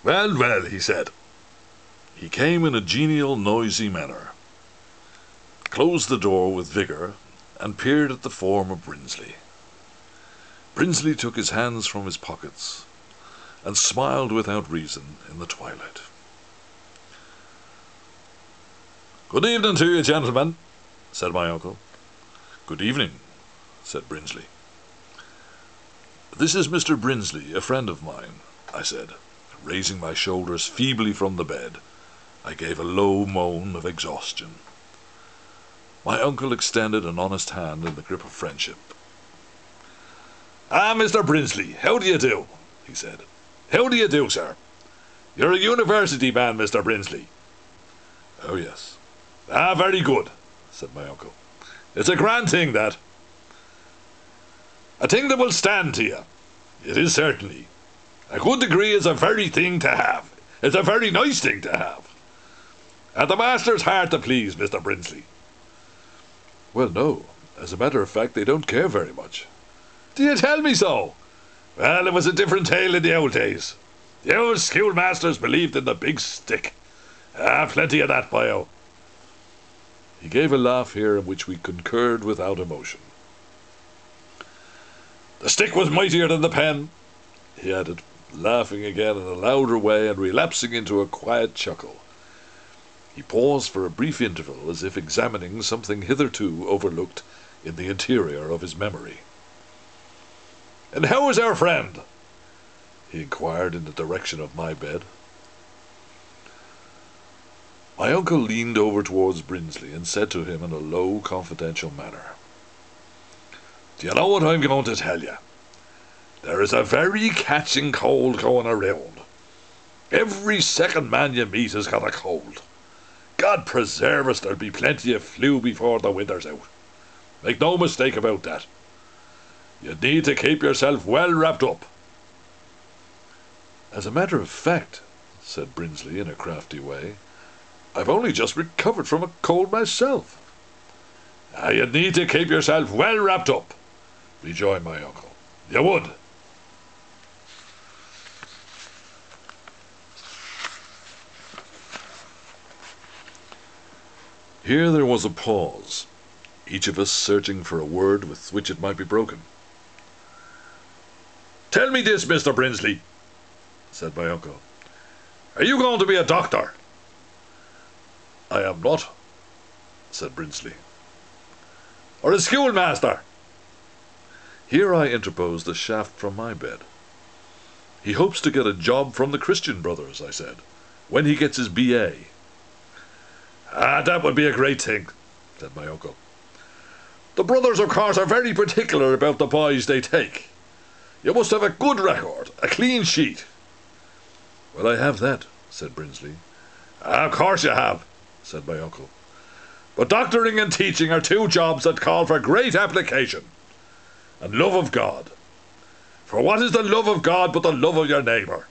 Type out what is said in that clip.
Well, well, he said. He came in a genial, noisy manner, closed the door with vigour, and peered at the form of Brinsley. Brinsley took his hands from his pockets, and smiled without reason in the twilight. "Good evening to you, gentlemen," said my uncle. "Good evening," said Brinsley. "This is Mr. Brinsley, a friend of mine," I said, raising my shoulders feebly from the bed. I gave a low moan of exhaustion. My uncle extended an honest hand in the grip of friendship. "Ah, Mr. Brinsley, how do you do?" he said. "How do you do, sir? You're a university man, Mr. Brinsley." "Oh, yes." "Ah, very good," said my uncle. "It's a grand thing, that. A thing that will stand to you. It is, certainly. A good degree is a very thing to have. It's a very nice thing to have. And the master's hard to please, Mr. Brinsley." "Well, no. As a matter of fact, they don't care very much." "Do you tell me so? Well, it was a different tale in the old days. The old schoolmasters believed in the big stick. Ah, plenty of that, boyo." He gave a laugh here in which we concurred without emotion. "The stick was mightier than the pen," he added, laughing again in a louder way and relapsing into a quiet chuckle. He paused for a brief interval, as if examining something hitherto overlooked in the interior of his memory. "And how is our friend?" he inquired in the direction of my bed. My uncle leaned over towards Brinsley and said to him in a low, confidential manner, "Do you know what I'm going to tell you? There is a very catching cold going around. Every second man you meet has got a cold. God preserve us, there'll be plenty of flu before the winter's out. Make no mistake about that. You need to keep yourself well wrapped up." "As a matter of fact," said Brinsley in a crafty way, "I've only just recovered from a cold myself." "You need to keep yourself well wrapped up," rejoined my uncle. "You would." Here there was a pause, each of us searching for a word with which it might be broken. "Tell me this, Mr. Brinsley," said my uncle. "Are you going to be a doctor?" "I am not," said Brinsley. "Or a schoolmaster?" Here I interposed a shaft from my bed. "He hopes to get a job from the Christian Brothers," I said, "when he gets his B.A. "Ah, that would be a great thing," said my uncle. "The brothers, of course, are very particular about the boys they take. You must have a good record, a clean sheet." "Well, I have that," said Brinsley. "Of course you have," said my uncle. "But doctoring and teaching are two jobs that call for great application and love of God. For what is the love of God but the love of your neighbour?